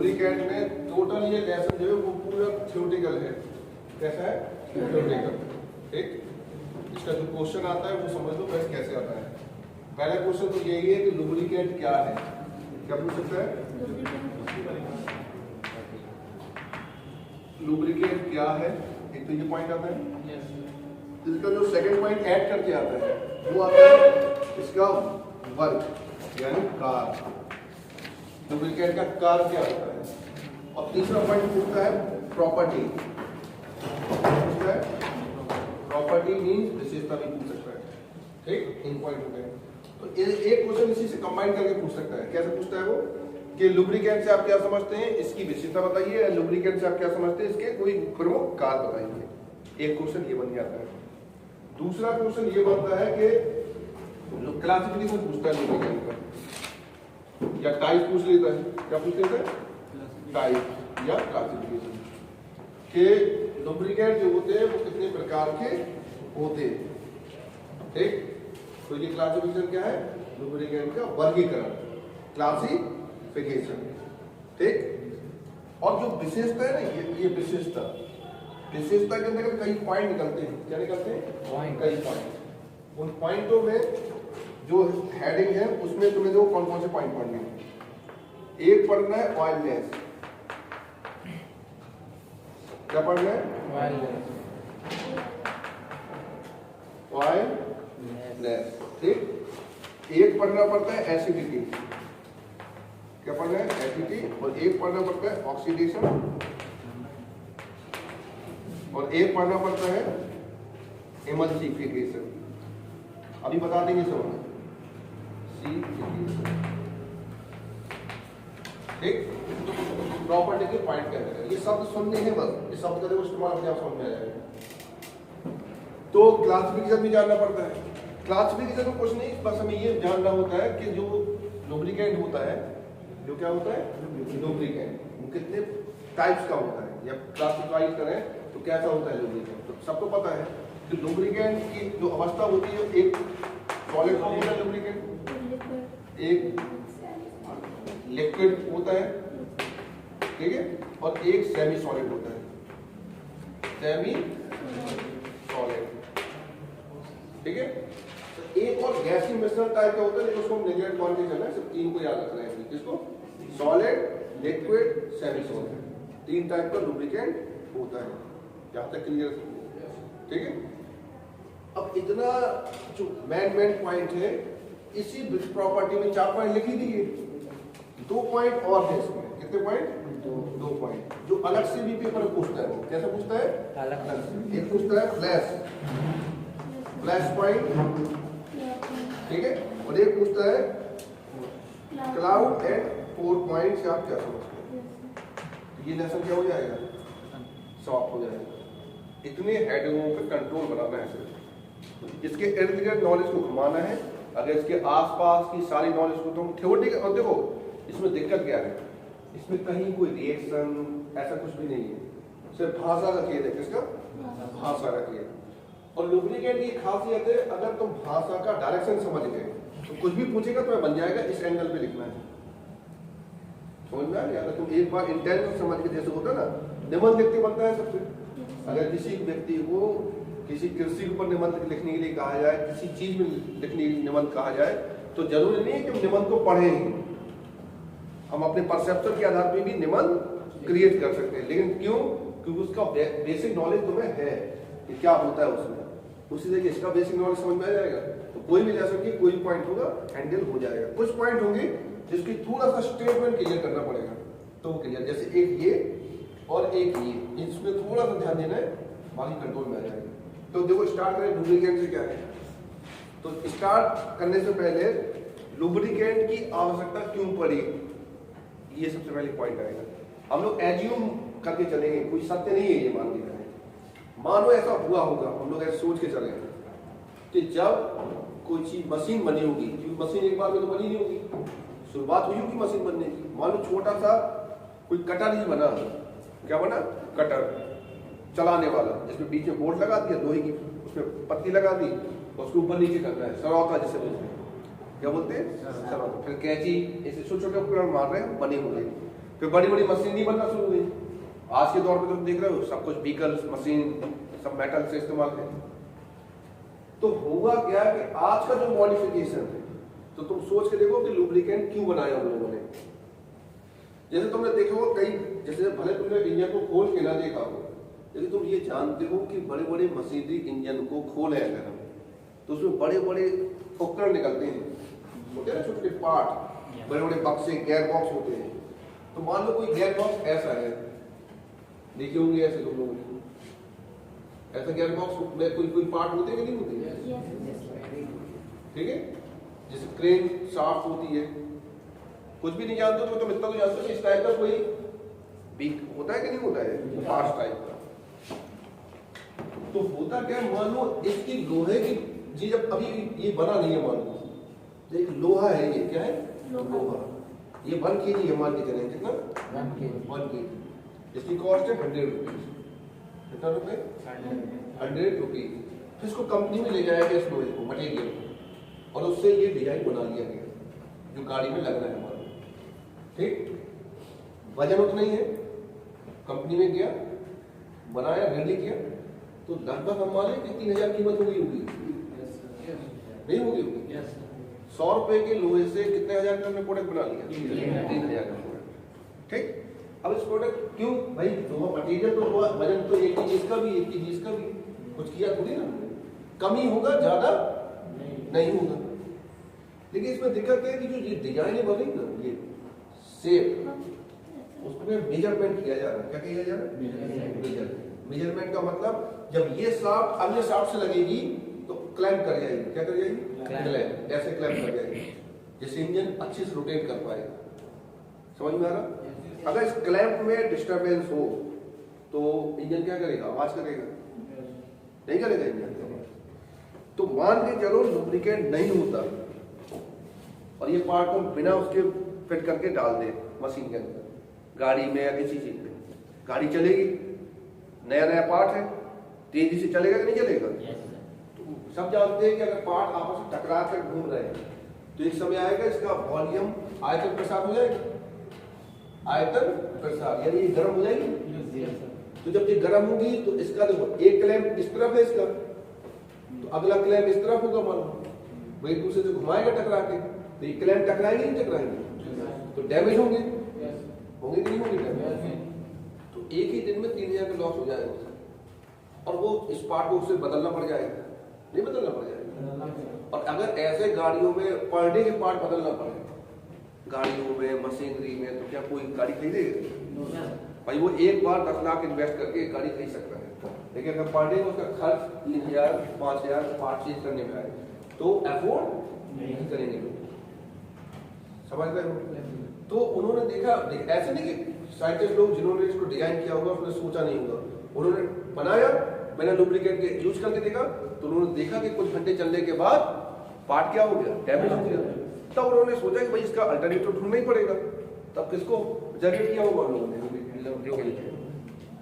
Lubricant में total ये lesson जो है वो पूरा थ्योरेटिकल है। कैसा है? थ्योरेटिकल। ठीक, इसका जो क्वेश्चन आता है वो समझ लो बस कैसे आता है। पहला क्वेश्चन तो यही है कि लुब्रिकेंट क्या है। क्या पूछ सकता है? लुब्रिकेंट क्या है, एक तो ये पॉइंट आता है। इसका जो सेकंड पॉइंट ऐड करके आता है वो आता है इसका वर्क यानी कार्य। लुब्रिकेंट का कार्य क्या होता है। और तीसरा पॉइंट पूछता है प्रॉपर्टी। पूछता है प्रॉपर्टी मीन्स विशेषता भी पूछ सकता है। ठीक, इन पॉइंट हो गए। तो एक क्वेश्चन इसी से कंबाइन करके पूछ सकता है। कैसे पूछता है वो कि लुब्रिकेंट से आप क्या समझते हैं, इसकी विशेषता बताइए। लुब्रिकेंट से आप क्या समझते हैं, इसके कोई प्रमुख कार्य बताइए। एक क्वेश्चन ये बन जाता है। दूसरा क्वेश्चन ये बनता है कि क्लासिफिकेशन पूछता है लुब्रिकेंट का, या टाइप पूछ लेता है। क्या पूछ लेता है? टाइप या क्लासिफिकेशन के लुब्रिकेंट जो होते हैं वो कितने प्रकार के होते हैं। ठीक, तो ये क्लासिफिकेशन क्या है? लुब्रिकेंट का वर्गीकरण, क्लासिफिकेशन। ठीक, और जो विशेषता है ना, ये विशेषता के अंदर कई पॉइंट निकलते हैं। क्या निकलते हैं? कई पॉइंट। उन पॉइंटों में जो हेडिंग है उसमें तुम्हें जो कौन कौन से पॉइंट पढ़ने हैं। एक पढ़ना है ऑयलनेस। क्या पढ़ना है? ऑयलनेस। ठीक, एक पढ़ना पड़ता है एसिडिटी। क्या पढ़ना है? एसिडिटी। और एक पढ़ना पड़ता है ऑक्सीडेशन। और एक पढ़ना पड़ता है एमल्सिफिकेशन। अभी बता देंगे सब। ठीक, प्रॉपर्टी के पॉइंट क्या है, ये शब्द सुनने हैं बस। इस शब्द का देखो इस्तेमाल अपने आप समझ में आ जाएगा। तो क्लासिफिकेशन भी जानना पड़ता है। क्लासिफिकेशन में कुछ नहीं, बस हमें ये जानना होता है कि जो लुब्रिकेंट होता है, जो क्या होता है लुब्रिकेंट, वो कितने टाइप्स का होता है, या क्लासिफाई करें तो कैसा होता है लुब्रिकेंट। तो सबको पता है कि लुब्रिकेंट की जो अवस्था होती है, एक सॉलिड फॉर्म होता है लुब्रिकेंट, एक लिक्विड होता है, ठीक है, और एक सेमी सॉलिड होता है। सेमी सॉलिड, ठीक है। तो एक और गैसीय मिश्रण टाइप का होता है, लेकिन उसको हम नेगलेक्ट मान के चलना है। सिर्फ तीन को याद रखना है। किसको? Solid, liquid, semi solid. तीन टाइप का लुब्रिकेंट होता है। जहां तक क्लियर, ठीक है। अब इतना जो मेन पॉइंट है, इसी प्रॉपर्टी में 4 पॉइंट लिख ही दिए। 2 पॉइंट और है इसमें। कितने पॉइंट? 2 पॉइंट जो अलग से भी पेपर पूछता है। वो कैसे पूछता है? अलग से। एक पूछता है फ्लैश पॉइंट, ठीक है, और एक पूछता है क्लाउड एंड 4 पॉइंट से आप क्या समझते हैं। ये लेसन क्या हो जाएगा? सॉफ्ट हो जाएगा। इतने हेडिंगों पे कंट्रोल बनाना है सिर्फ। इसके इर्द गिर्द नॉलेज को घुमाना है। अगर इसके आसपास की सारी नॉलेज को तुम थ्योरेटिकल, और देखो इसमें दिक्कत क्या है, इसमें कहीं कोई रिएक्शन ऐसा कुछ भी नहीं है। सिर्फ भाषा का खेल है। किसका? भाषा का खेल। और लुब्रिकेंट की खासियत है, अगर तुम भाषा का डायरेक्शन समझ गए तो कुछ भी पूछेगा तो बन जाएगा इस एंगल पे लिखना है। समझ में आ गया? अगर तुम एक बार इंटेंस समझ के, जैसे होता है ना निबंध लिख के बनता है सबसे। अगर किसी व्यक्ति को किसी कृषि के ऊपर निबंध लिखने के लिए कहा जाए, किसी चीज में लिखने के लिए निबंध कहा जाए, तो जरूरी नहीं है कि हम निबंध को पढ़ें। हम अपने परसेप्शन के आधार पर भी निबंध क्रिएट कर सकते हैं। लेकिन क्यों? क्योंकि उसका बेसिक नॉलेज तुम्हें है कि क्या होता है उसमें। उसी तरीके इसका बेसिक नॉलेज समझ में आ जाएगा तो कोई भी लेसन की कोई पॉइंट होगा हैंडल हो जाएगा। कुछ पॉइंट होंगे जिसकी थोड़ा सा स्टेटमेंट क्लियर करना पड़ेगा, तो क्लियर, जैसे एक ये और एक ये, इसमें थोड़ा सा ध्यान देना है, बाकी कंट्रोल में आ जाएगा। तो देखो स्टार्ट करें लुब्रिकेंट से। क्या है? तो स्टार्ट करने से पहले लुब्रिकेंट की आवश्यकता क्यों पड़ी, ये सबसे पहले पॉइंट आएगा। हम लोग एज्यूम करके चलेंगे, कोई सत्य नहीं है ये मान के चलेंगे। मानो ऐसा हुआ होगा, हम लोग ऐसे सोच के चलेंगे कि जब कोई चीज मशीन बनी होगी, क्योंकि मशीन एक बार में तो बनी नहीं होगी, शुरुआत हुई होगी मशीन बनने की। मान लो छोटा सा कोई कटर ही बना। क्या बना? कटर चलाने वाला, जिसमें बीच में बोल्ट लगा दिया, लोहे की उसमें पत्ती लगा दी, उसके ऊपर नीचे करना है, सरौता जिसे बोलते हैं। क्या बोलते हैं? सरौता। फिर कैंची, ऐसे छोटे छोटे उपकरण मार रहे हैं, बने हुए। फिर बड़ी बड़ी मशीनरी बनना शुरू हुई। आज के दौर पे तुम देख रहे हो सब कुछ व्हीकल्स, मशीन, सब मेटल से इस्तेमाल है। तो हुआ क्या कि आज का जो मॉडिफिकेशन है, तो तुम सोच के देखो कि लुब्रिकेंट क्यों बनाया उन लोगों ने। जैसे तुमने देखा हो कई, जैसे भले तुमने इंजन को खोल के ना देखा हो, लेकिन तुम ये जानते हो कि बड़े बड़े मशीनरी इंजन को खोले अगर हम, तो उसमें बड़े बड़े उपकरण निकलते हैं, होते हैं ना छोटे पार्ट, बड़े बड़े बक्से, गेयर बॉक्स होते हैं। तो मान लो कोई गेयर बॉक्स ऐसा है, देखे होंगे ऐसे तुम लोगों ने, ऐसा गेयर बॉक्स में कोई पार्ट होते हैं कि नहीं होते? ठीक है, जैसे क्रेन शाफ्ट होती है, कुछ भी नहीं जानते तो तुम इतना तो जानते हो कि इस टाइप का कोई बीक होता है कि नहीं होता है, फास्ट टाइप का। तो होता क्या है, मान लो इसकी लोहे की चीज अभी ये बना नहीं है, मान लो एक लोहा है, ये क्या है, लोहा, ये 1 kg है मान के चले, कितना 1 kg, इसकी कॉस्ट है 100 रुपीज। कितना रुपए? 100 रुपीज। फिर इसको कंपनी में ले जाया गया इस लोहे को, मटेरियल को, और उससे ये डिजाइन बना लिया गया जो गाड़ी में लगना है हमारा। ठीक, वजन उतना ही है, कंपनी में गया, बनाया, रेडी किया, तो लगभग हम माने कि 3000 कीमत हो गई होगी, नहीं होगी? 100 रुपए के लोहे से कितने हजार का हमने प्रोडक्ट बना लिया? 3000 का प्रोडक्ट। ठीक, अब इस प्रोडक्ट क्यों भाई, लोहा मटेरियल तो हुआ, वजन तो एक ही इसका भी, एक ही इसका भी, कुछ किया थोड़ी ना, कमी होगा, ज्यादा नहीं होगा। लेकिन इसमें दिक्कत है कि जो ये डिजाइन बनी ना, ये शेप, उसमें मेजरमेंट किया जा रहा है। क्या किया जा रहा है? मेजरमेंट का मतलब जब ये शाफ्ट अन्य शाफ्ट से लगेगी तो क्लैंप कर जाएगी। क्या कर जाएगी? क्लैंप, ऐसे क्लैंप कर जाएगी, जिससे इंजन अच्छे से रोटेट कर पाएगा। समझ में आ रहा? अगर इस क्लैंप में डिस्टरबेंस हो तो इंजन क्या करेगा? आवाज करेगा, नहीं करेगा इंजन। तो मान के चलो लुब्रिकेंट नहीं होता और ये पार्ट को बिना उसके फिट करके डाल दे मशीन के अंदर, गाड़ी में या किसी चीज में, गाड़ी चलेगी, नया नया पार्ट है, तेजी से चलेगा कि नहीं चलेगा? तो सब जानते हैं कि अगर पार्ट आपस में टकरा कर घूम रहे हैं तो एक समय आएगा इसका वॉल्यूम आयतन प्रसार हो जाएगा, आयतन प्रसार यानी ये गर्म हो जाएगी। तो जब ये गर्म होगी तो इसका देखो, एक क्लैंप इस तरफ है इसका, तो अगला क्लैंप इस तरफ होगा, मान लो वो एक दूसरे से घुमाएगा टकरा के, तो ये क्लैंप टकराएंगे नहीं टकराएंगे? तो डैमेज होंगे, होंगे कि नहीं होंगे? तो एक ही दिन में 3000 का लॉस हो जाएगा और वो इस पार्ट को उससे बदलना पड़ जाएगा, नहीं बदलना पड़ जाएगा। और अगर ऐसे गाड़ियों में पर डे के पार्ट बदलना पड़े, गाड़ियों में, मशीनरी में, तो क्या कोई गाड़ी खरीदेगा? भाई वो एक बार 10 लाख इन्वेस्ट करके गाड़ी खरीद सकता है, लेकिन अगर पर डे उसका खर्च 3000, 5000 पार्ट चेंज करने में आए तो अफोर्ड नहीं करेंगे लोग। समझ रहे हो? तो उन्होंने देखा, ऐसे नहीं कि साइंटिस्ट लोग जिन्होंने इसको डिजाइन किया होगा उसने सोचा नहीं होगा, उन्होंने बनाया, बिना लुब्रिकेंट के यूज करके देखा, तो उन्होंने देखा कि कुछ घंटे चलने के बाद पार्ट क्या हो गया? डैमेज हो गया। तब उन्होंने सोचा कि भाई इसका अल्टरनेटिव ढूंढना ही पड़ेगा। तब किसको जनरेट किया होगा उन्होंने?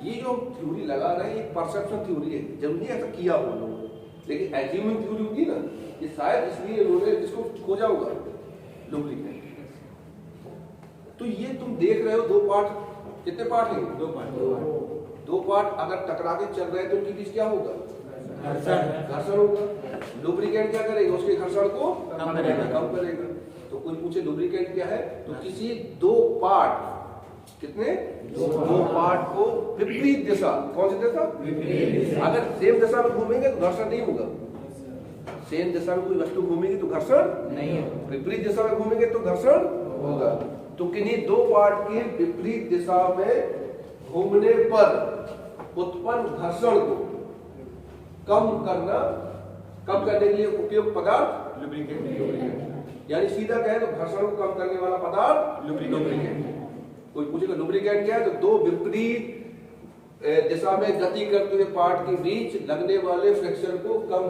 ये जो थ्योरी लगा रहे हैं ये परसेप्शन थ्योरी है, जरूरी ऐसा किया हो लोगों ने, लेकिन एज्यूमिंग थ्योरी होगी ना, ये शायद इसलिए उन्होंने इसको खोजा होगा लुब्रिकेंट। तो ये तुम देख रहे हो दो पार्ट, कितने पार्ट हैं? दो पार्ट अगर टकरा के चल रहे हैं तो उनके बीच क्या होगा? घर्षण होगा। लुब्रिकेंट क्या करेगा? उसके घर्षण को कम करेगा। तो कोई पूछे लुब्रिकेंट क्या है, तो किसी दो पार्ट, कितने? दो पार्ट को विपरीत दिशा, कौन सी दिशा? विपरीत दिशा। अगर सेम दिशा में घूमेंगे तो घर्षण नहीं होगा, सेम दिशा में कोई वस्तु घूमेगी तो घर्षण नहीं होगा, विपरीत दिशा में घूमेंगे तो घर्षण होगा। तो किन्हीं दो पार्ट के विपरीत दिशा में घूमने पर उत्पन्न घर्षण को कम करने के लिए उपयोग पदार्थ लुब्रिकेंट। यानी सीधा कहें तो घर्षण को कम करने वाला पदार्थ लुब्रिकेंट। कोई पूछेगा लुब्रिकेंट क्या है, तो दो विपरीत दिशा में गति करते हुए पार्ट के बीच लगने वाले फ्रिक्शन को कम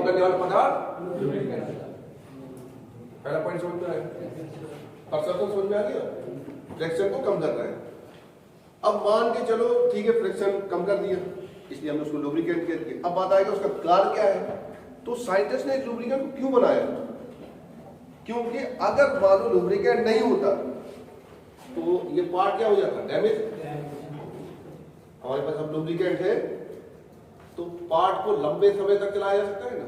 करने वाला पदार्थ लुब्रिकेंट। पहला पॉइंट समझ में आया? परसेप्शन समझ में आ गया? फ्रिक्शन को कम कर रहा है। अब मान के चलो ठीक है, फ्रिक्शन कम कर दिया, इसलिए हमने उसको लुब्रिकेंट कह दिया। अब बात आएगा उसका कार्य क्या है। तो साइंटिस्ट ने लुब्रिकेंट को क्यों बनाया? क्योंकि अगर मान लो लुब्रिकेंट नहीं होता तो ये पार्ट क्या हो जाता है? डैमेज। हमारे पास अब लुब्रिकेंट है तो पार्ट को लंबे समय तक चलाया जा सकता है ना।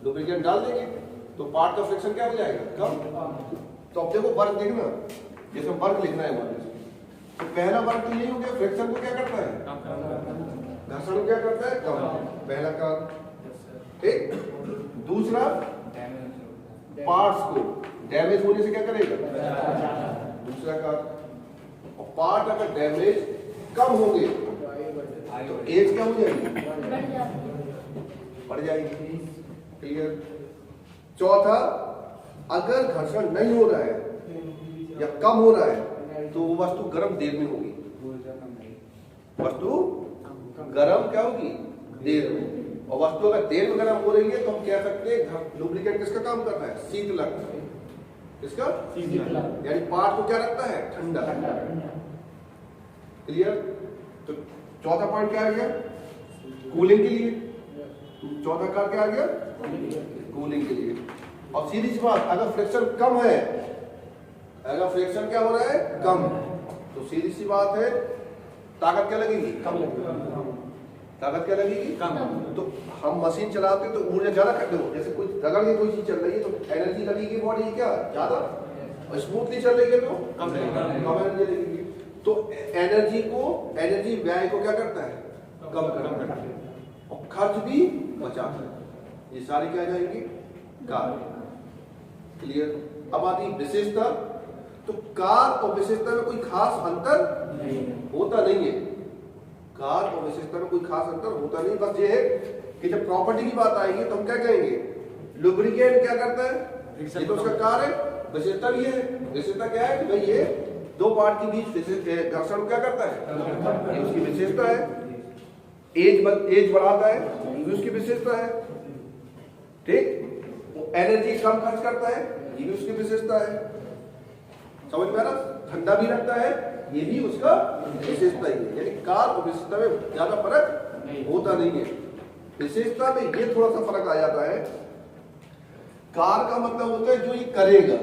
लुब्रिकेंट डाल देंगे तो पार्ट का फ्रिक्शन क्या हो जाएगा? कम। तो अब देखो वर्क देखना, जैसे वर्क लिखना है मान लीजिए, तो पहला वर्क तो यही हो गया, फ्रिक्शन को क्या करता है? घर्षण को क्या करता है? कम। पहला काम ठीक। दूसरा पार्ट्स को डैमेज होने से क्या करेगा? दूसरा काम। और पार्ट अगर डैमेज कम होंगे तो एज क्या हो जाएगी? बढ़ जाएगी। क्लियर। चौथा, अगर घर्षण नहीं हो रहा है या कम हो रहा है तो वो वस्तु गर्म देर में होगी। वस्तु गर्म क्या होगी? देर में। और वस्तु अगर देर में गर्म हो रही है तो हम कह सकते हैं लुब्रिकेंट किसका काम कर रहा है? शीतलक। किसका? शीतलक। यानी पार्ट को क्या रखता है? ठंडा। क्लियर। तो चौथा पॉइंट क्या आ गया? कूलिंग के लिए। चौथा कार्य क्या आ गया? कूलिंग के लिए। और सीधी सी बात, अगर फ्रिक्शन कम है, अगर फ्रिक्शन क्या हो रहा है? कम, तो सीधी सी बात है ताकत क्या लगेगी? कम लगेगी। ताकत क्या लगेगी? कम। तो हम मशीन चलाते तो ऊर्जा ज्यादा खर्च हो, जैसे कोई रगड़ के कोई चीज चल रही है तो एनर्जी लगेगी बॉडी क्या ज्यादा, और स्मूथली चल रही है तो कम एनर्जी लगेगी। तो एनर्जी व्यय को क्या करता है? कम करता है और खर्च भी बचाता है। ये सारी क्या जाएंगी? कार्य। क्लियर। अब आती विशेषता। तो कार और विशेषता में कोई खास अंतर होता नहीं है। कार और विशेषता में कोई खास अंतर होता नहीं। बस ये है कि जब प्रॉपर्टी की बात आएगी तो हम क्या कहेंगे? लुब्रिकेंट क्या करता है? ये तो उसका कार्य है। विशेषता भी है। विशेषता क्या है कि भाई ये दो पार्ट के बीच घर्षण क्या करता है? ये उसकी विशेषता है। एज बढ़ाता है, ये उसकी विशेषता है। ठीक। एनर्जी कम खर्च करता है, ये भी उसकी विशेषता है। समझ में आ रहा? ठंडा भी रखता है, ये भी उसका विशेषता ही है। यानी कार और विशेषता में ज्यादा फर्क होता नहीं है। विशेषता में ये थोड़ा सा फर्क आ जाता है। कार का मतलब होता है जो ये करेगा।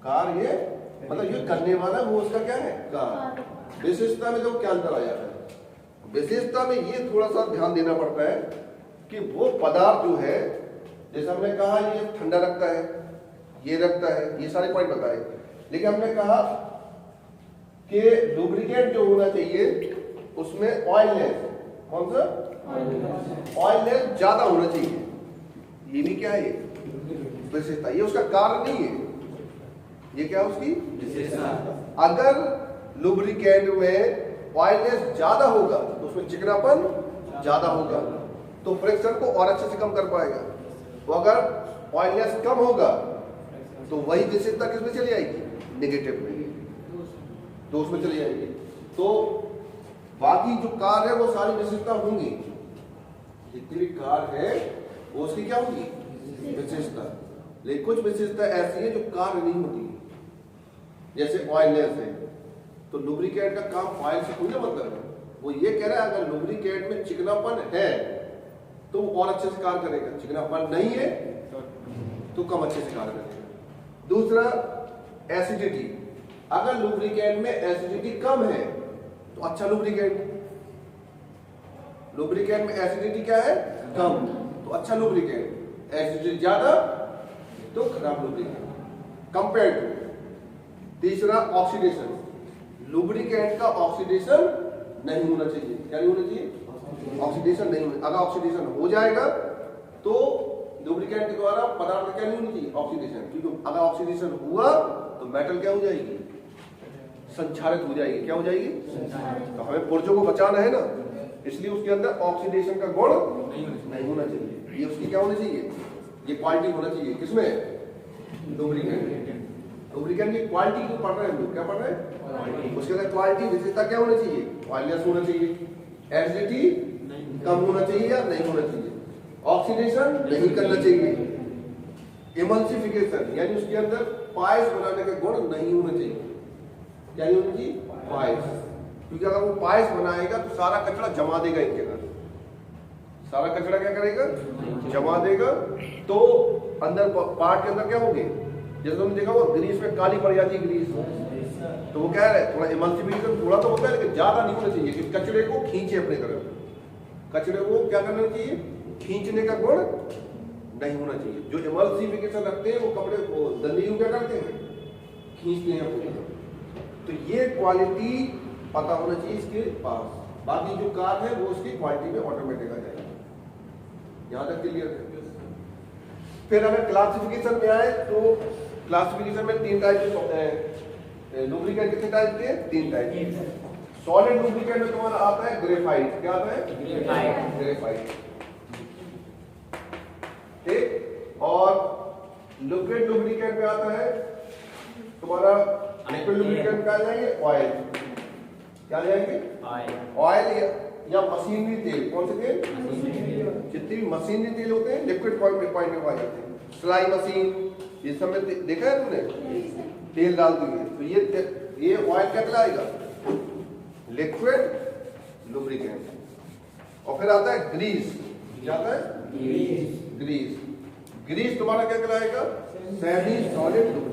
कार ये मतलब ये करने वाला वो उसका क्या है? कार। विशेषता में तो क्या अंतर आ जाता है? विशेषता में ये थोड़ा सा ध्यान देना पड़ता है कि वो पदार्थ जो है, जैसे हमने कहा ये ठंडा रखता है, ये रखता है, ये सारे पॉइंट बताए। लेकिन हमने कहा कि लुब्रिकेंट जो होना चाहिए उसमें ऑयलनेस, कौन सा? ऑयलनेस ज्यादा होना चाहिए। ये भी क्या है? विशेषता। ये उसका कार्य नहीं है, ये क्या उसकी विशेषता। अगर लुब्रिकेंट में ऑयलनेस ज्यादा होगा तो उसमें चिकनापन ज्यादा होगा, तो फ्रिक्शन को और अच्छे से कम कर पाएगा। तो अगर ऑयलनेस कम होगा तो वही विशेषता किसमें चली आएगी? नेगेटिव में, तो उसमें चली जाएगी। तो बाकी जो कार है वो सारी विशेषता होंगी, जितनी भी कार है वो उसकी क्या होगी? विशेषता। लेकिन कुछ विशेषता ऐसी है जो कार्य नहीं होती, जैसे ऑयलनेस है। तो लुब्रिकेंट का काम ऑयल से कोई ना मतलब है। वो ये कह रहा है अगर लुब्रिकेंट में चिकनापन है तो वो और अच्छे से कार्य करेगा, चिकनापन नहीं है तो कम अच्छे से कार्य करेगा। दूसरा एसिडिटी। अगर लुब्रिकेंट में एसिडिटी कम है तो अच्छा लुब्रिकेंट। लुब्रिकेंट में एसिडिटी क्या है? कम, तो अच्छा लुब्रिकेंट। एसिडिटी ज्यादा तो खराब लुब्रिकेंट कंपेयर टू। तीसरा ऑक्सीडेशन। लुब्रिकेंट का ऑक्सीडेशन नहीं होना चाहिए। क्या नहीं होना चाहिए? ऑक्सीडेशन नहीं होना। अगर ऑक्सीडेशन हो जाएगा तो लुब्रिकेंट के द्वारा पदार्थ क्या नहीं होनी चाहिए? ऑक्सीडेशन। क्योंकि अगर ऑक्सीडेशन हुआ तो मेटल क्या हो जाएगी? संक्षारित हो जाएगी। क्या हो जाएगी? तो हमें पुर्जों को बचाना है ना, इसलिए उसके अंदर ऑक्सीडेशन का गुण नहीं होना चाहिए। ये उसकी क्या होनी चाहिए? ये क्वालिटी होना चाहिए। किसमें? लुब्रिकेंट। लुब्रिकेंट की क्वालिटी को पढ़ रहे हैं हम लोग। क्या पढ़ रहे हैं? उसके अंदर क्वालिटी विशेषता क्या होनी चाहिए? ऑयलनेस होना चाहिए, एसिडिटी कम होना चाहिए या नहीं होना चाहिए, ऑक्सीडेशन नहीं करना चाहिए, इमल्सिफिकेशन यानी उसके अंदर पायस बनाने का गुण नहीं होना चाहिए। क्या नहीं होना चाहिए? पायस। क्योंकि अगर वो पायस बनाएगा तो सारा कचरा जमा देगा इनके अंदर। सारा कचरा क्या करेगा? जमा देगा। तो अंदर पार्ट के अंदर क्या होंगे? जैसे तुमने देखा वो ग्रीस में काली पड़ जाती है, ग्रीस तो वो क्या है, थोड़ा इमल्सिफिकेशन थोड़ा तो होता है लेकिन ज्यादा नहीं होना चाहिए कि कचरे को खींचे अपने तरफ। कचरे को क्या करना चाहिए, खींचने का गुण नहीं होना चाहिए। जो इमल्सिफिकेशन रखते हैं वो कपड़े को दंडी को क्या करते हैं, खींचते हैं अपने तरफ। तो ये क्वालिटी पता होना चाहिए इसके पास, बाकी जो कार है वो उसकी क्वालिटी में ऑटोमेटिक आ जाएगा। यहाँ तक क्लियर है। फिर अगर क्लासिफिकेशन में आए तो क्लासिफिकेशन में 3 टाइप के लुब्रिकेंट, कितने टाइप के, 3 टाइप। सॉलिड लुब्रिकेंट में तुम्हारा आता है ग्रेफाइट, क्या आता है, ग्रेफाइट, ठीक। और लिक्विड लुब्रिकेंट में आता है तुम्हारा, लिक्विड लुब्रिकेंट क्या जाएंगे, ऑयल, क्या जाएंगे, ऑयल या मशीनरी तेल। कौन से तेल, जितने भी मशीनरी तेल होते हैं लिक्विड पॉइंट में आ जाते हैं। सिलाई मशीन, ये सब में देखा है तुमने, तेल डाल दिए तो ये ऑयल क्या कहलाएगा, लिक्विड लुब्रिकेंट। और फिर आता है ग्रीस, क्या आता है, ग्रीस। ग्रीस तुम्हारा क्या कहलाएगा, सेमी सॉलिड लुब्रिकेंट।